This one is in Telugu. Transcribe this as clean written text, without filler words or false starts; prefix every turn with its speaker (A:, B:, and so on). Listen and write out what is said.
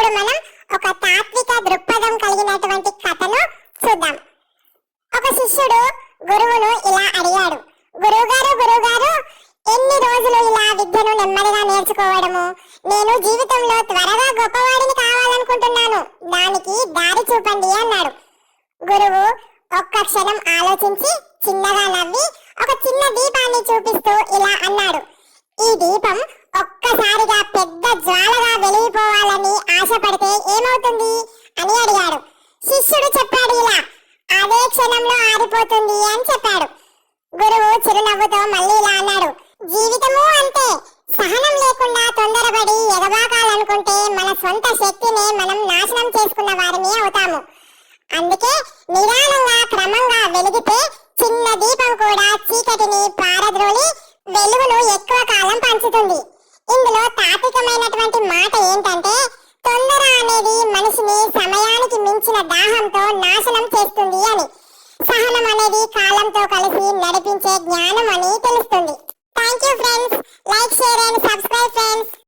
A: ఇప్పుడు మనం ఒక తాత్విక దృక్పథం కలిగినటువంటి కథను చూద్దాం. ఒక శిష్యుడు గురువును ఇలా అడిగాడు, గురువుగారు, ఎన్ని రోజులు ఇలా విద్యను నెమ్మదిగా నేర్చుకోవడము? నేను జీవితంలో త్వరగా గొప్పవాడిని కావాలనుకుంటున్నాను, దానికి దారి చూపండి అన్నాడు. గురువు ఒక్క క్షణం ఆలోచించి చిన్నగా నవ్వి ఒక చిన్న దీపాన్ని చూపిస్తూ ఇలా అన్నాడు, ఈ దీపం ఒక్కసారిగా పెద్ద జ్వాలగా వెలిగిపోవాలని ఆశపడితే ఏమవుతుంది అని అడిగాడు. శిష్యుడు చెప్పాడు ఇలా, అదే క్షణంలో ఆరిపోతుంది అని చెప్పాడు. గురువు చిరునవ్వుతో మళ్ళీ ఇలా అన్నాడు, జీవితము అంతే, సహనం లేకుండా తొందరపడి ఎగబాకాలనుకుంటే మన సొంత శక్తిని మనం నాశనం చేసుకున్న వారిని అవుతాము. అందుకే నిదానంగా క్రమంగా వెలిగితే చిన్న దీపం కూడా చీకటిని పారద్రోలి వెలుగును ఎక్కువ కాలం పంచుతుంది. ఇందులో తాత్వికమైనటువంటి మాట ఏంటంటే, తొందర అనేది మనిషిని సమయానికి మించిన దాహంతో నాశనం చేస్తుంది అని, సహనం అనేది కాలంతో కలిసి నడిపించే జ్ఞానం అని తెలుస్తుంది. Thank you friends. Like, share and subscribe friends.